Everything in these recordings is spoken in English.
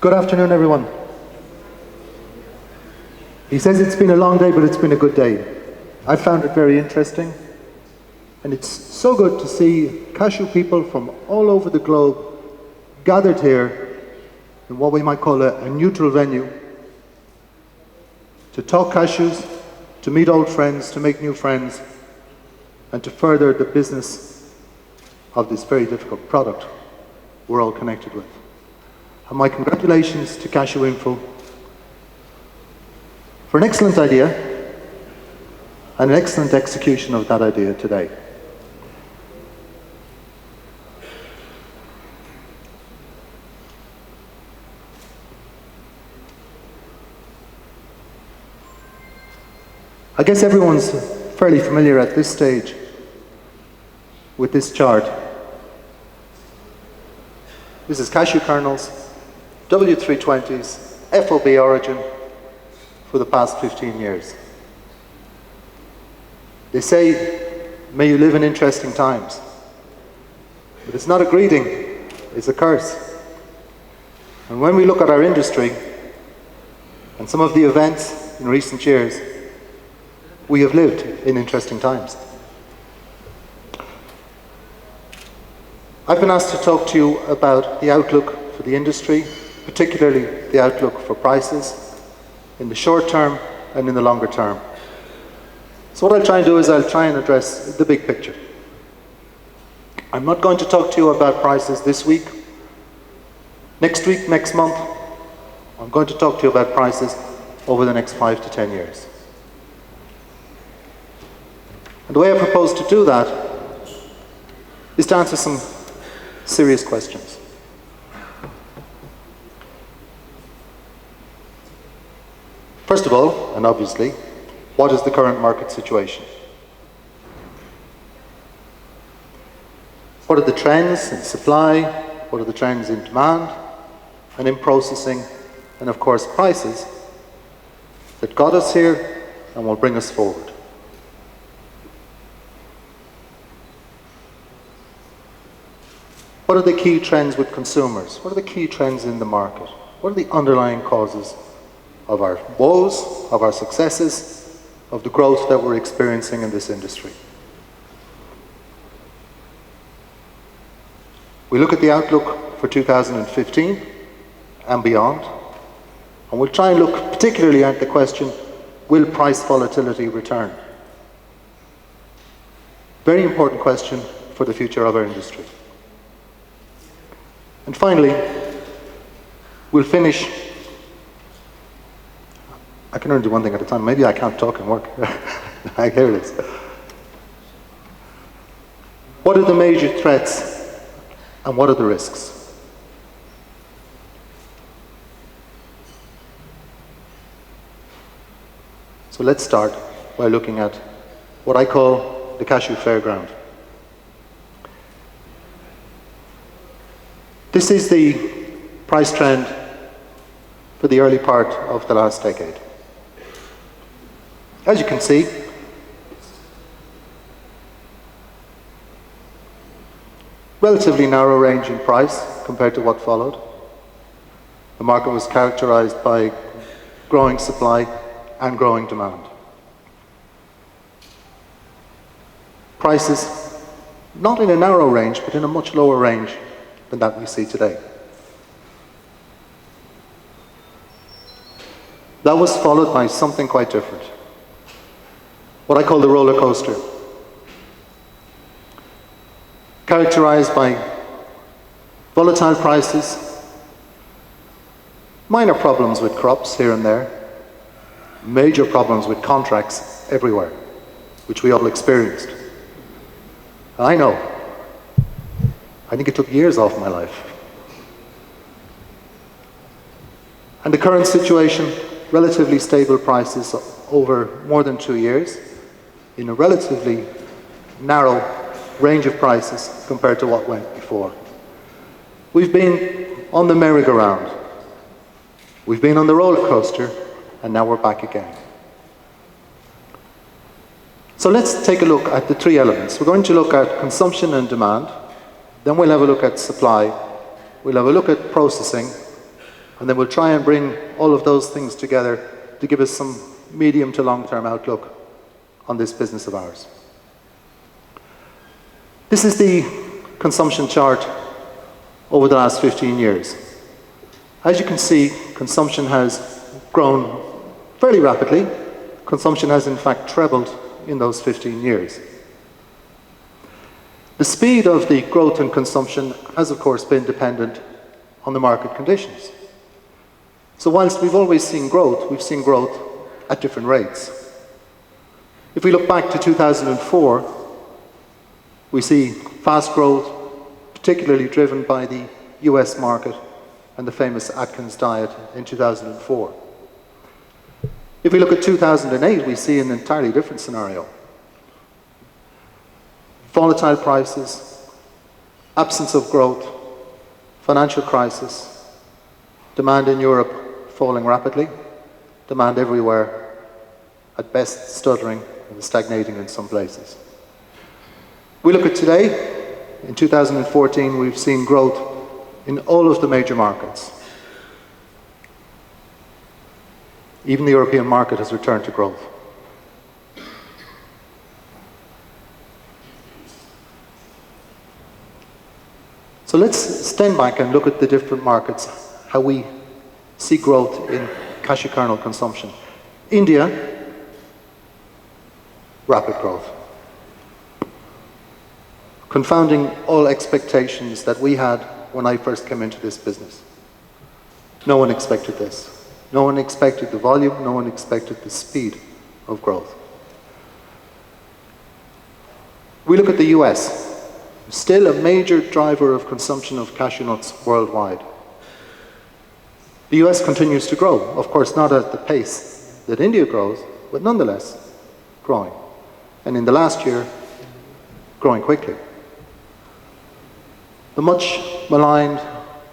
Good afternoon, everyone. He says it's been a long day, but it's been a good day. I found it very interesting, and it's so good to see cashew people from all over the globe gathered here in what we might call a neutral venue to talk cashews, to meet old friends, to make new friends, and to further the business of this very difficult product we're all connected with. And my congratulations to Cashew Info for an excellent idea and an excellent execution of that idea today. I guess everyone's fairly familiar at this stage with this chart. This is cashew kernels, W320s, FOB origin for the past 15 years. They say, may you live in interesting times. But it's not a greeting, it's a curse. And when we look at our industry and some of the events in recent years, we have lived in interesting times. I've been asked to talk to you about the outlook for the industry, particularly the outlook for prices in the short term and in the longer term. So what I'll try and do is I'll try and address the big picture. I'm not going to talk to you about prices this week, next week, next month. I'm going to talk to you about prices over the next 5 to 10 years. And the way I propose to do that is to answer some serious questions. First of all, and obviously, what is the current market situation? What are the trends in supply? What are the trends in demand and in processing? And of course, prices that got us here and will bring us forward. What are the key trends with consumers? What are the key trends in the market? What are the underlying causes of our woes, of our successes, of the growth that we're experiencing in this industry? We look at the outlook for 2015 and beyond, and we'll try and look particularly at the question, will price volatility return? Very important question for the future of our industry. And finally, we'll finish. I can only do one thing at a time. Maybe I can't talk and work. Here it is. What are the major threats and what are the risks? So let's start by looking at what I call the cashew fairground. This is the price trend for the early part of the last decade. As you can see, relatively narrow range in price compared to what followed. The market was characterized by growing supply and growing demand. Prices, not in a narrow range, but in a much lower range than that we see today. That was followed by something quite different. What I call the roller coaster. Characterized by volatile prices, minor problems with crops here and there, major problems with contracts everywhere, which we all experienced. I know. I think it took years off my life. And the current situation, relatively stable prices over more than 2 years, in a relatively narrow range of prices compared to what went before. We've been on the merry-go-round. We've been on the roller coaster, and now we're back again. So let's take a look at the three elements. We're going to look at consumption and demand, then we'll have a look at supply, we'll have a look at processing, And then we'll try and bring all of those things together to give us some medium to long-term outlook on this business of ours. This is the consumption chart over the last 15 years. As you can see, consumption has grown fairly rapidly. Consumption has in fact trebled in those 15 years. The speed of the growth in consumption has of course been dependent on the market conditions. So whilst we've always seen growth, we've seen growth at different rates. If we look back to 2004, we see fast growth, particularly driven by the US market and the famous Atkins diet in 2004. If we look at 2008, we see an entirely different scenario. Volatile prices, absence of growth, financial crisis, demand in Europe falling rapidly, demand everywhere, at best stuttering and stagnating in some places. We look at today, in 2014 we've seen growth in all of the major markets. Even the European market has returned to growth. So let's stand back and look at the different markets, how we see growth in cashew kernel consumption. India, rapid growth. Confounding all expectations that we had when I first came into this business. No one expected this. No one expected the volume, no one expected the speed of growth. We look at the US, still a major driver of consumption of cashew nuts worldwide. The US continues to grow, of course not at the pace that India grows, but nonetheless growing. And in the last year, growing quickly. The much maligned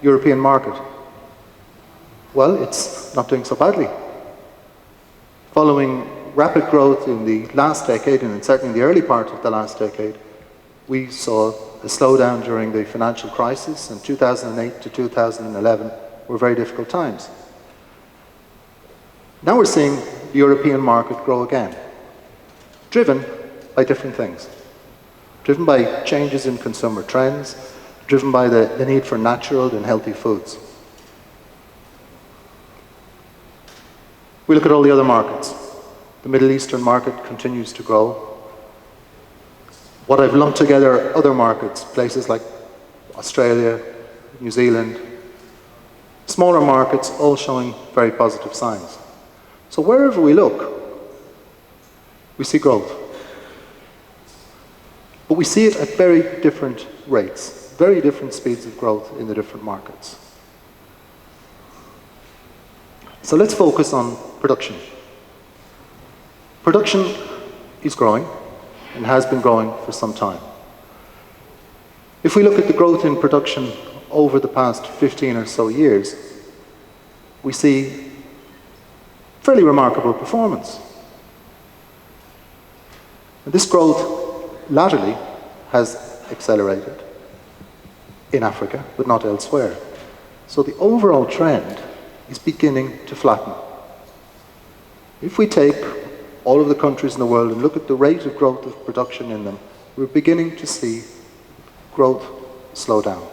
European market, well, it's not doing so badly. Following rapid growth in the last decade, and certainly in the early part of the last decade, we saw a slowdown during the financial crisis, and 2008 to 2011 were very difficult times. Now we're seeing the European market grow again, driven by different things. Driven by changes in consumer trends, driven by the need for natural and healthy foods. We look at all the other markets. The Middle Eastern market continues to grow. What I've lumped together are other markets, places like Australia, New Zealand, smaller markets, all showing very positive signs. So wherever we look, we see growth. But we see it at very different rates, very different speeds of growth in the different markets. So let's focus on production. Production is growing and has been growing for some time. If we look at the growth in production over the past 15 or so years, we see fairly remarkable performance. And this growth latterly has accelerated in Africa, but not elsewhere. So the overall trend is beginning to flatten. If we take all of the countries in the world and look at the rate of growth of production in them, we're beginning to see growth slow down.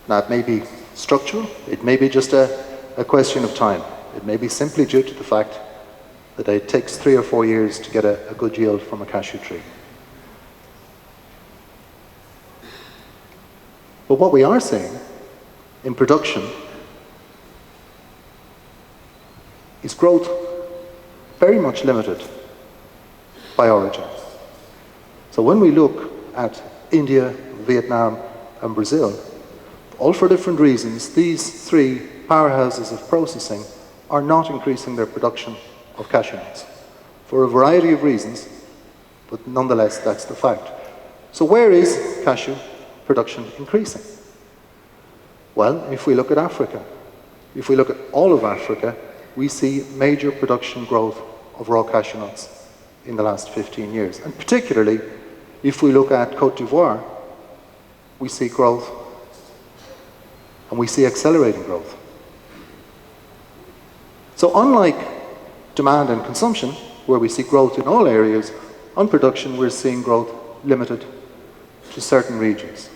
Now it may be structural, it may be just a question of time. It may be simply due to the fact that it takes 3 or 4 years to get a good yield from a cashew tree. But what we are seeing in production is growth very much limited by origin. So when we look at India, Vietnam and Brazil, all for different reasons, these 3 powerhouses of processing are not increasing their production of cashew nuts for a variety of reasons, but nonetheless that's the fact. So where is cashew production increasing? Well, if we look at Africa, if we look at all of Africa, we see major production growth of raw cashew nuts in the last 15 years. And particularly, if we look at Côte d'Ivoire, we see growth, and we see accelerating growth. So unlike demand and consumption, where we see growth in all areas, on production we're seeing growth limited to certain regions.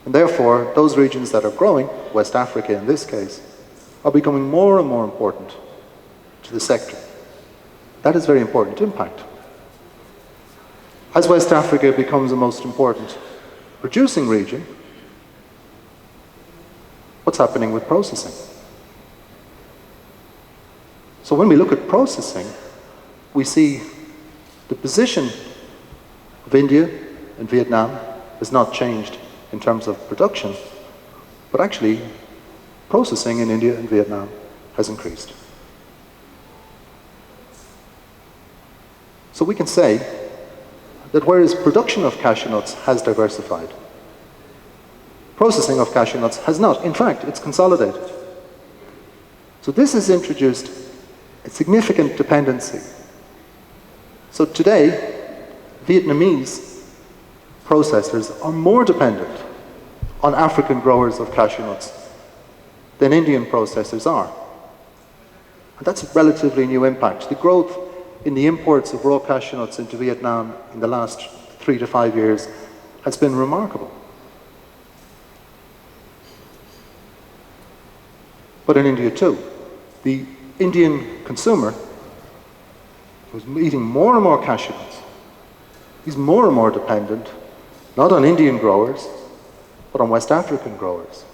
And therefore, those regions that are growing, West Africa in this case, are becoming more and more important to the sector. That is very important impact. As West Africa becomes the most important producing region, what's happening with processing? So when we look at processing, we see the position of India and Vietnam has not changed in terms of production, but actually processing in India and Vietnam has increased. So we can say that whereas production of cashew nuts has diversified, processing of cashew nuts has not. In fact, it's consolidated. So this has introduced a significant dependency. So today, Vietnamese processors are more dependent on African growers of cashew nuts than Indian processors are. And that's a relatively new impact. The growth in the imports of raw cashew nuts into Vietnam in the last 3 to 5 years has been remarkable. But in India too, the Indian consumer who's eating more and more cashew nuts, he's more and more dependent, not on Indian growers, but on West African growers.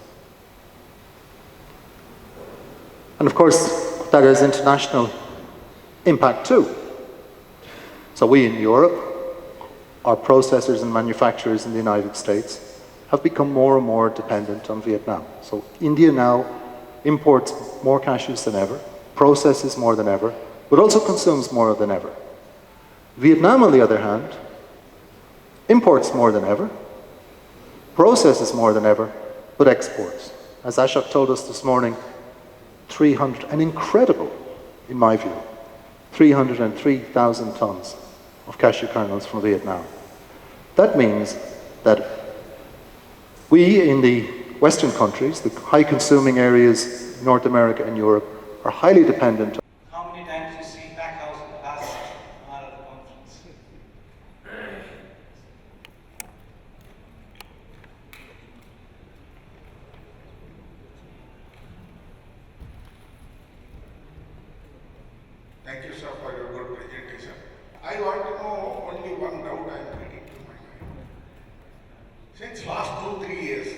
And of course, that has international impact too. So we in Europe, our processors and manufacturers in the United States, have become more and more dependent on Vietnam. So India now imports more cashews than ever, processes more than ever, but also consumes more than ever. Vietnam, on the other hand, imports more than ever, processes more than ever, but exports. As Ashok told us this morning, an incredible, in my view, 303,000 tons of cashew kernels from Vietnam. That means that we in the Western countries, the high consuming areas, North America and Europe, are highly dependent. How many times you see Backhouse in the past hour of the conference? Thank you, sir, for your good presentation. I want to know only one doubt I am getting to my mind. Since last 2-3 years,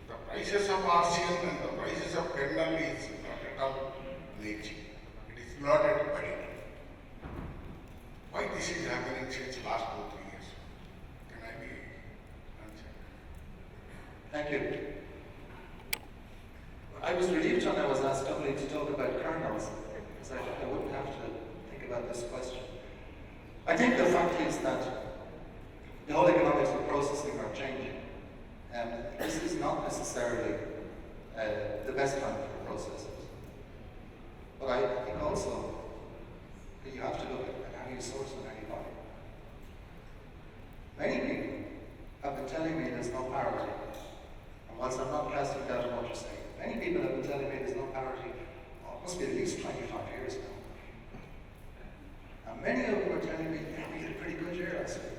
the prices of RCN and the prices of kernel is not at all matching. It is not at parity. Why this is happening since last 2-3 years? Can I be answered? Thank you. I was relieved when I was asked only to talk about kernels, because I wouldn't have to think about this question. I think the fact is that the whole economics of processing are changing, and this is not necessarily the best time for processors. But I think also that you have to look at how you source and how you buy. Many people have been telling me there's no parity. And whilst I'm not casting doubt on what you're saying, many people have been telling me there's no parity. Oh, it must be at least 25 years now. And many of them are telling me, yeah, we had a pretty good year last year.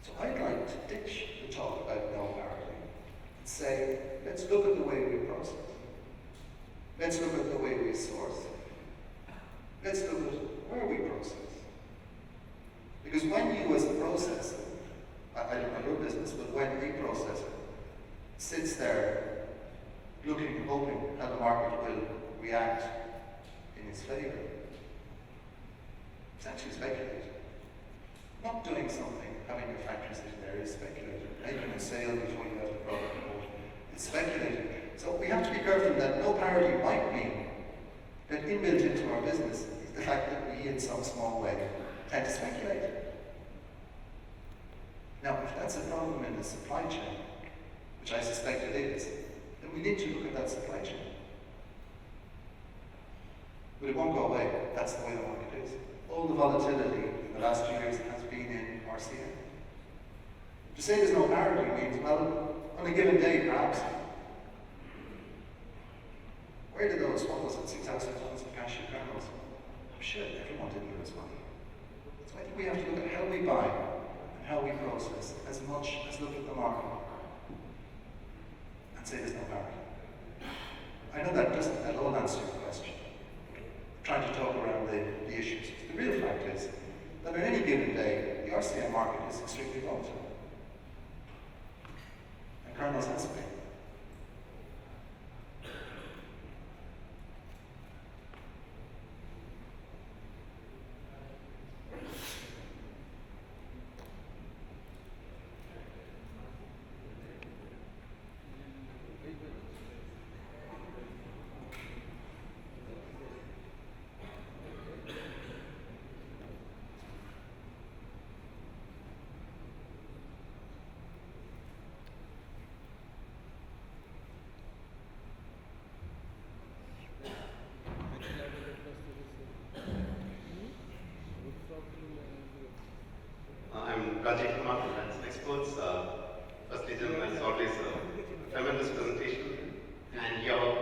So I'd like to ditch the talk about no parity and say, let's look at the way we process. Let's look at the way we source. Let's look at where we process. Because when you as a processor, I don't know your business, but when a processor sits there looking, hoping how the market will react in its favor, it's actually speculating. Not doing something, having your factory sitting there is speculating. Making a sale before you have the product bought, it's speculating. So we have to be careful that no parity might mean that inbuilt into our business is the fact that we, in some small way, tend to speculate. Now, if that's a problem in the supply chain, which I suspect it is, then we need to look at that supply chain. But it won't go away. That's the way the market is. All the volatility in the last few years has been in RCN. To say there's no parity means, well, on a given day, perhaps. Where did those, what was it, 6,000 tons of cashew kernels? I'm sure everyone didn't lose money. So I think we have to look at how we buy and how we process as much as look at the market and say there's no barrier. I know that doesn't at all answer your question. I'm trying to talk around the issues. The real fact is that on any given day, the RCM market is extremely volatile. And kernels has been. I'm Rajiv Kumar from Finance Experts. Firstly, Jim, as always, a tremendous presentation. And your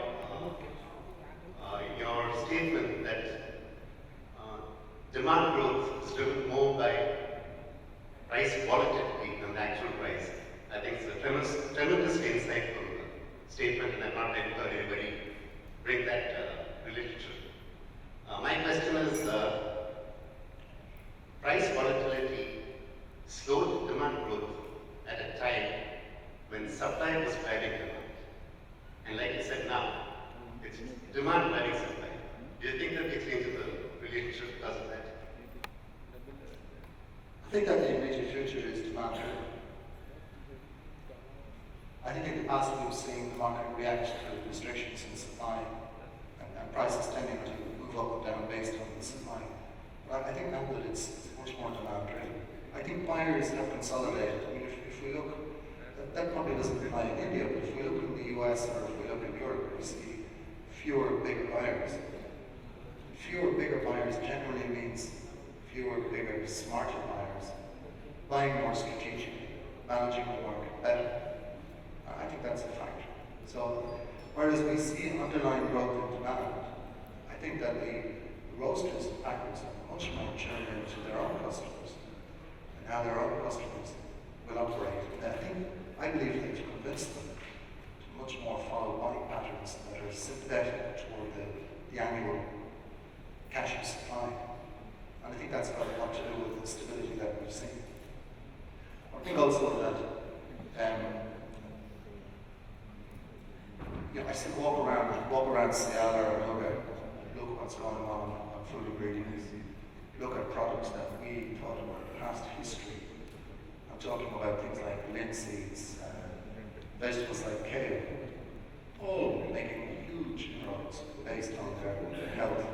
statement that demand growth is driven more by price volatility than the actual price, I think it's a tremendously insightful statement, and I'm not heard anybody bring that relationship. My question is, price volatility slowed demand growth at a time when supply was driving demand. And like you said now, it's demand driving supply. Do you think that gets into the relationship because of that? I think that the immediate future is demand driven. I think in the past we've seen the market react to restrictions in supply and prices tending to move up and down based on the supply. But I think now that it's much more demand driven. I think buyers have consolidated. I mean, if we look, that probably doesn't apply in India, but if we look in the US or if we look in Europe, we see fewer bigger buyers. Fewer bigger buyers generally means fewer bigger smarter buyers, buying more strategically, managing the market better. I think that's a factor. So, whereas we see underlying growth in demand, I think that the roasters and packers are much more tuned into their own customers and how their own customers will operate. And I believe that to convince them to much more follow buying patterns that are sympathetic toward the annual cashew supply. And I think that's got a lot to do with the stability that we've seen. I think also that I still walk around Seattle or look what's going on food ingredients, look at products that we thought were past history. I'm talking about things like linseeds, vegetables like kale, all making huge inroads based on their health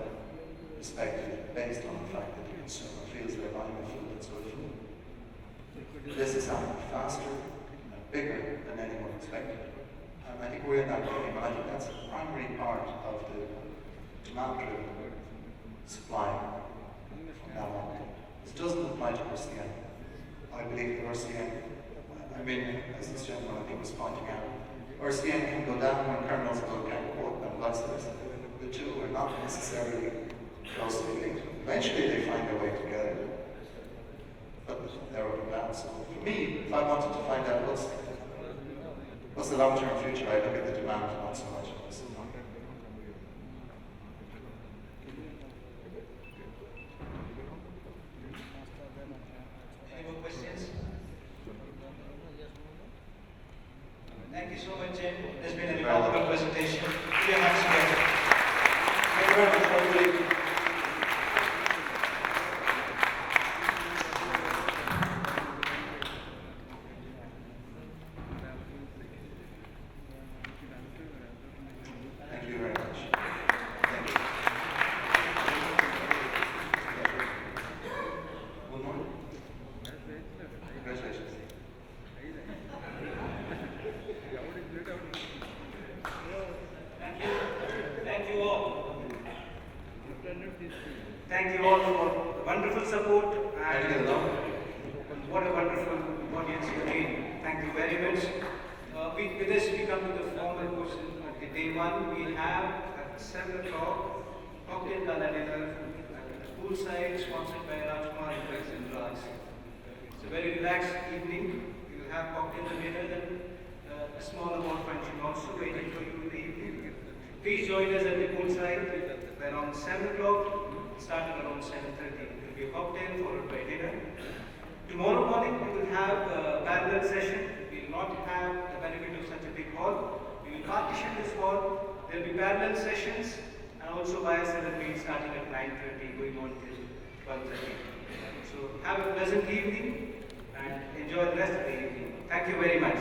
perspective, based on the fact that the consumer feels they're buying a food that's good for them. This is happening faster and bigger than anyone expected. And I think we're in that game, and I think that's a primary part of the demand-driven supply from now on. This doesn't apply to RCM. I believe that RCM, as this gentleman I think was pointing out, RCM can go down when kernels go up and vice versa. The two are not necessarily closely linked. Eventually they find their way together, but they're up and down. So for me, if I wanted to find out what's the long-term future, I look at the demand, not so much at the supply. Any more questions? Thank you so much, Jim. It's been a remarkable presentation. We are much together. Thank you very much, everybody. Thank you very much. Thank you. One more. Congratulations. Thank you all. Thank you all for wonderful support and what a wonderful audience you again. Thank you very much. With this, we come to the formal portion of the day one. We have a 7 o'clock, cocktail gala dinner at the poolside, sponsored by Rajkumar Enterprises. It's a very relaxed evening. We will have cocktail dinner and a small amount of function also waiting for you in the evening. Please join us at the poolside around 7 o'clock, starting around 7:30. It will be a cocktail followed by dinner. Tomorrow morning we will have a parallel session. We will not have the benefit of such a big hall. We will partition this hall. There will be parallel sessions and also YSL meet starting at 9:30 going on till 12:30. So have a pleasant evening and enjoy the rest of the evening. Thank you very much.